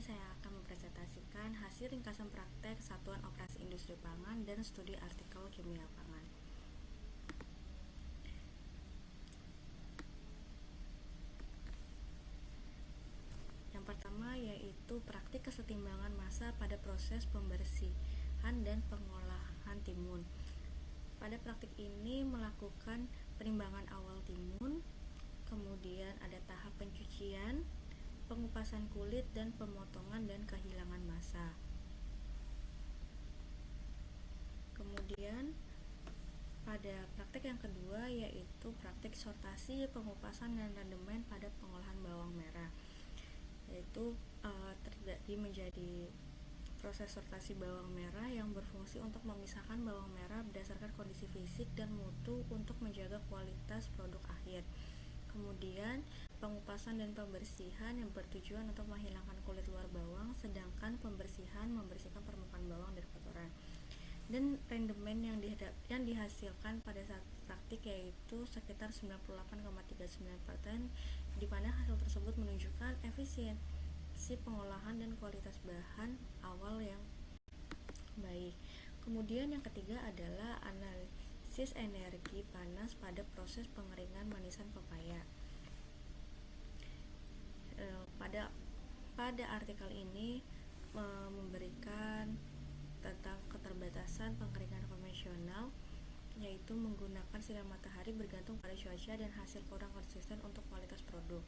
saya akan mempresentasikan hasil ringkasan praktek Satuan Operasi Industri Pangan dan studi artikel kimia pangan. Yang pertama yaitu praktik kesetimbangan massa pada proses pembersihan dan pengolahan timun. Pada praktik ini melakukan penimbangan awal timun, kemudian ada tahap pencucian, pengupasan kulit, dan pemotongan dan kehilangan massa. Kemudian pada praktik yang kedua yaitu praktik sortasi, pengupasan, dan rendemen pada pengolahan bawang merah, yaitu terjadi menjadi proses sortasi bawang merah yang berfungsi untuk memisahkan bawang merah berdasarkan kondisi fisik dan mutu untuk menjaga kualitas produk akhir. Kemudian pengupasan dan pembersihan yang bertujuan untuk menghilangkan kulit luar bawang, sedangkan pembersihan membersihkan permukaan bawang dari kotoran. Dan rendemen yang dihasilkan pada saat praktik yaitu sekitar 98,39%, di mana hasil tersebut menunjukkan efisiensi pengolahan dan kualitas bahan awal yang baik. Kemudian yang ketiga adalah analisis energi panas pada proses pengeringan manisan pepaya. Pada artikel ini memberikan tentang keterbatasan pengeringan konvensional, yaitu menggunakan sinar matahari bergantung pada cuaca dan hasil kurang konsisten untuk kualitas produk.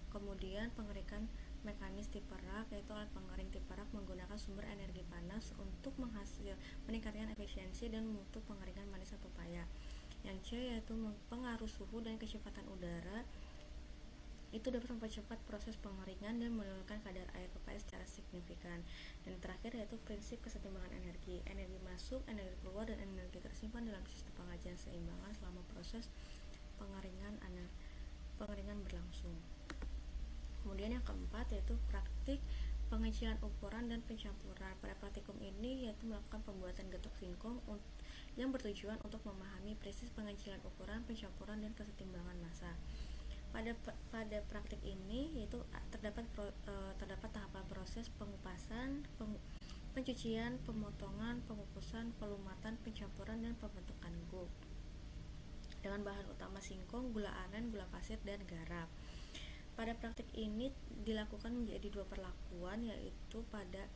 Kemudian pengeringan mekanis tipe rak, yaitu alat pengering tipe rak menggunakan sumber energi panas untuk meningkatkan efisiensi dan mutu pengeringan manisan pepaya. Yang C yaitu pengaruh suhu dan kecepatan udara, itu dapat mempercepat proses pengeringan dan menurunkan kadar air pepaya secara signifikan. Dan terakhir yaitu prinsip kesetimbangan energi masuk, energi keluar, dan energi tersimpan dalam sistem pengajian seimbangan selama proses pengeringan berlangsung. Kemudian yang keempat yaitu praktik pengecilan ukuran dan pencampuran. Pada praktikum ini yaitu melakukan pembuatan getok singkong yang bertujuan untuk memahami persis pengecilan ukuran, pencampuran, dan kesetimbangan massa. Pada praktik ini yaitu terdapat tahapan proses pengupasan, pencucian, pemotongan, pengukusan, pelumatan, pencampuran, dan pembentukan gula dengan bahan utama singkong, gula aren, gula pasir, dan garam. Pada praktik ini dilakukan menjadi dua perlakuan, yaitu pada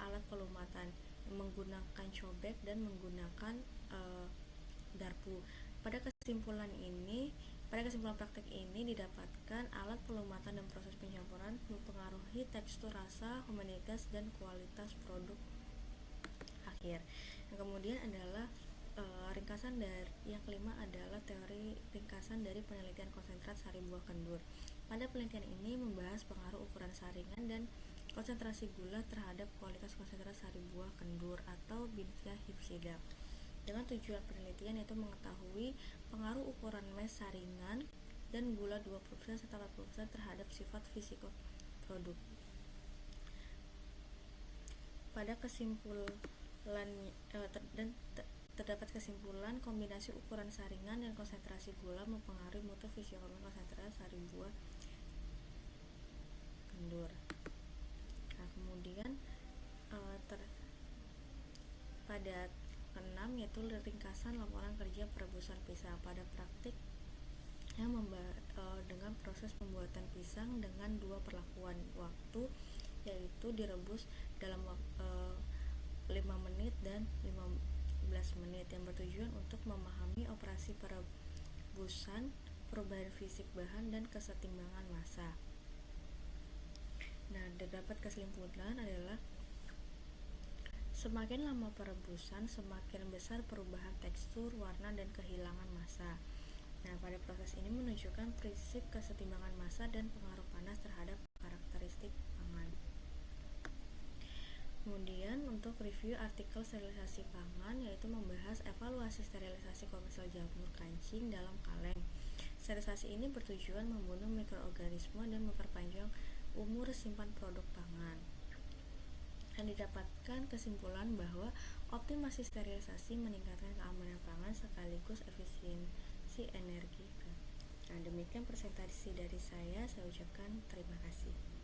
alat pelumatan menggunakan cobek dan menggunakan darbu. Pada kesimpulan praktik ini didapatkan alat pelumatan dan proses pencampuran mempengaruhi tekstur, rasa, homogenitas, dan kualitas produk akhir. Yang kemudian adalah ringkasan dari yang kelima adalah teori ringkasan dari penelitian konsentrat sari buah kendur. Pada penelitian ini membahas pengaruh ukuran saringan dan konsentrasi gula terhadap kualitas konsentrat sari buah kendur atau Binsia hifsida. Dengan tujuan penelitian yaitu mengetahui pengaruh ukuran mes saringan dan gula 20% serta 40% terhadap sifat fisiko produk. Pada terdapat kesimpulan kombinasi ukuran saringan dan konsentrasi gula mempengaruhi mutu fisionomi konsentrat sari buah kendur. Nah, kemudian pada keenam yaitu ringkasan laporan kerja perebusan pisang. Pada praktik yang dengan proses pembuatan pisang dengan dua perlakuan waktu, yaitu direbus dalam 5 menit dan 15 menit, yang bertujuan untuk memahami operasi perebusan, perubahan fisik bahan, dan kesetimbangan massa. Nah, terdapat kesimpulan adalah semakin lama perebusan, semakin besar perubahan tekstur, warna, dan kehilangan massa. Nah, pada proses ini menunjukkan prinsip kesetimbangan massa dan pengaruh panas terhadap karakteristik pangan. Kemudian untuk review artikel sterilisasi pangan yaitu membahas evaluasi sterilisasi komersial jamur kancing dalam kaleng. Sterilisasi ini bertujuan membunuh mikroorganisme dan memperpanjang umur simpan produk pangan. Dan didapatkan kesimpulan bahwa optimasi sterilisasi meningkatkan keamanan pangan sekaligus efisiensi energi. Nah, demikian presentasi dari saya ucapkan terima kasih.